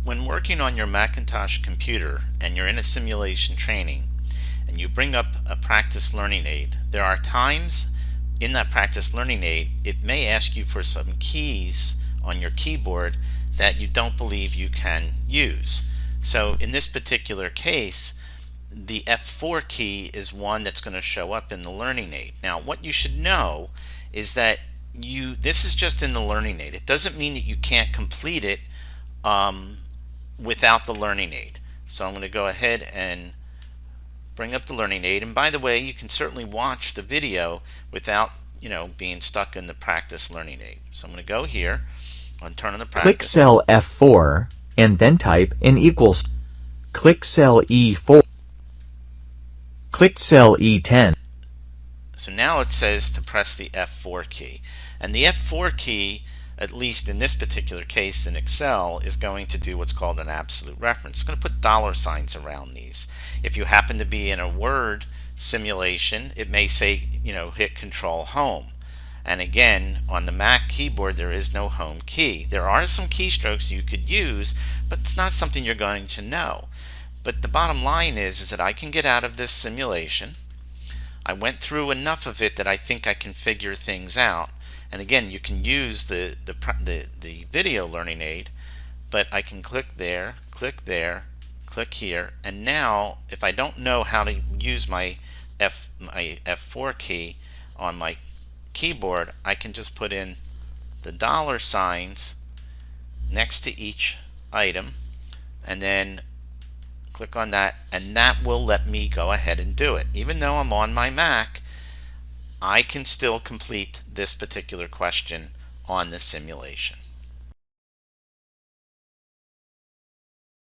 When working on your Macintosh computer and you're in a simulation training and you bring up a practice learning aid, there are times in that practice learning aid it may ask you for some keys on your keyboard that you don't believe you can use. So in this particular case, the F4 key is one that's going to show up in the learning aid. Now what you should know is that this is just in the learning aid. It doesn't mean that you can't complete it without the learning aid. So I'm going to go ahead and bring up the learning aid, and by the way, you can certainly watch the video without being stuck in the practice learning aid. So I'm going to go here and turn on the practice. Click cell F4 and then type in equals. Click cell E4. Click cell E10. So now it says to press the F4 key, and the F4 key, at least in this particular case in Excel, is going to do what's called an absolute reference. It's going to put dollar signs around these. If you happen to be in a Word simulation, it may say, hit Control Home. And again, on the Mac keyboard, there is no home key. There are some keystrokes you could use, but it's not something you're going to know. But the bottom line is that I can get out of this simulation. I went through enough of it that I think I can figure things out. And again, you can use the video learning aid, but I can click there, click here, and now if I don't know how to use my F4 key on my keyboard, I can just put in the dollar signs next to each item and then click on that, and that will let me go ahead and do it. Even though I'm on my Mac, I can still complete this particular question on the simulation.